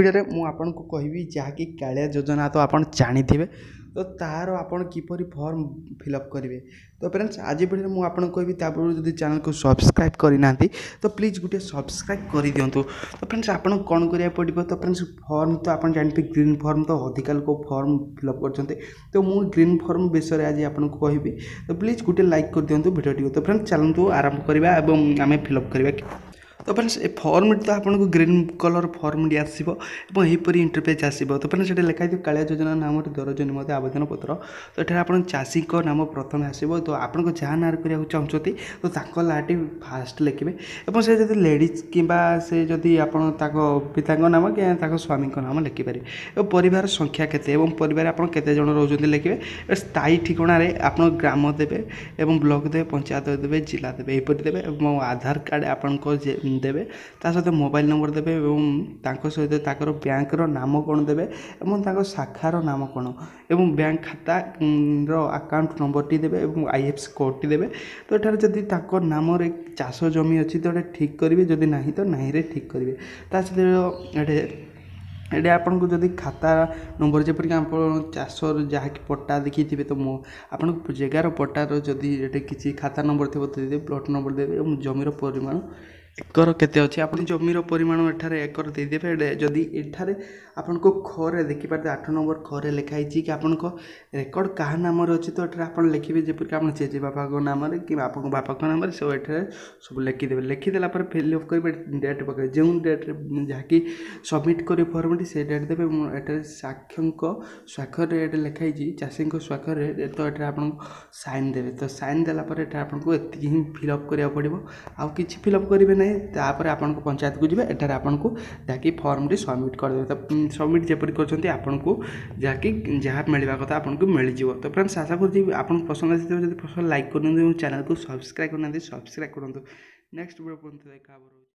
Video में आपको कहबी जहाँकि कालिया योजना तो आप जानी तो तार आपण किपरि फॉर्म फिलअप करेंगे। तो फ्रेंड्स आज भिडियो में आपको कहबी तापूर्व जब चैनल को सब्सक्राइब करना तो प्लीज गोटे सब्सक्राइब कर दिंतु। तो फ्रेंड्स आपको कौन करा पड़ो तो फ्रेंड्स फॉर्म तो आप जानते ग्रीन फॉर्म तो अधिका लोग फॉर्म फिलअप करते तो मुझे ग्रीन फॉर्म विषय आज आपको कहबी तो प्लीज गोटे लाइक कर दिंतु भिडियो। तो फ्रेंड्स चलतु आरंभ करवा और आम फिलअप करवा। तो फ्रेंड्स ए फॉर्म तो आपको ग्रीन कलर फॉर्म आसो यहीपरी इंटरपेज आसो। तो फ्रेंड्स ये लिखाई कालिया योजना नाम दरज निमते आवेदन पत्र। तो ये आप चाषी नाम प्रथम आसो। तो आपको जहाँ नाँ करा चाहते तो नाटी फास्ट लिखे और से जब लेडीज कि से जदि आप पिता नाम कि स्वामी नाम लिखिपारे और परिवार संख्या केते परिवार आप केते जन रोज लिखे स्थायी ठिकाण आप ग्राम देवे और ब्लॉक देवे पंचायत देवे जिला देवे यहीपरी देवे और आधार कार्ड आपको देवे सहित मोबाइल नंबर देवे और सहित बैंकर नाम कौन देवे और शाखार नाम कौन और बैंक खाता अकाउंट नंबर टी देवे और IFSC कोड टी देवे। तो ये जदि नाम चाष जमी अच्छी तो ठीक करेंगे जदि ना तो ना ठीक करेंगे। ये आपको जदि खाता नंबर जपरिक आप चाष जहाँ कि पट्टा देखी थे तो आपको जगार पट्टार जदि किसी खाता नंबर थी तो देवे प्लॉट नंबर देवे और जमीर परिमाण एकर केते अच्छे आप जमीर परिमाण एठारे एकर देदेवे। जदि एठारे आपको खरे देखिपारे 8 नंबर खरे लिखाई कि आपको रेकर्ड क्या नाम अच्छी तो ये आप लिखे जपरिक आप जेजे बापा नाम कि आप बापा नाम सब ये सब लिखिदेवे। लिखिदेला फिलअप करेंगे डेट पकड़े जो डेट जहाँकि सबमिट कर फर्म से डेट देवे ये स्वाक्षर ये लिखाई चाषी स्वाक्षर तो ये आप साइन देवे। तो साइन देलापर ये आपको एति ही फिलअप करा पड़ो आउ कि फिलअप करेंगे ना तापर आपन पंचायत को जी एठार आपको जहाँकि फॉर्म टी सबमिट करदे। तो सबमिट जपरी कर आपको जहाँकि जहाँ मिलवा कथा आपको मिल जाव। तो फ्रेंड्स आशा करुँच आपको पसंद आसी पसंद लाइक कर चैनल को सब्सक्राइब करना सब्सक्राइब करूँ। नेक्स्ट वीडियो देखा।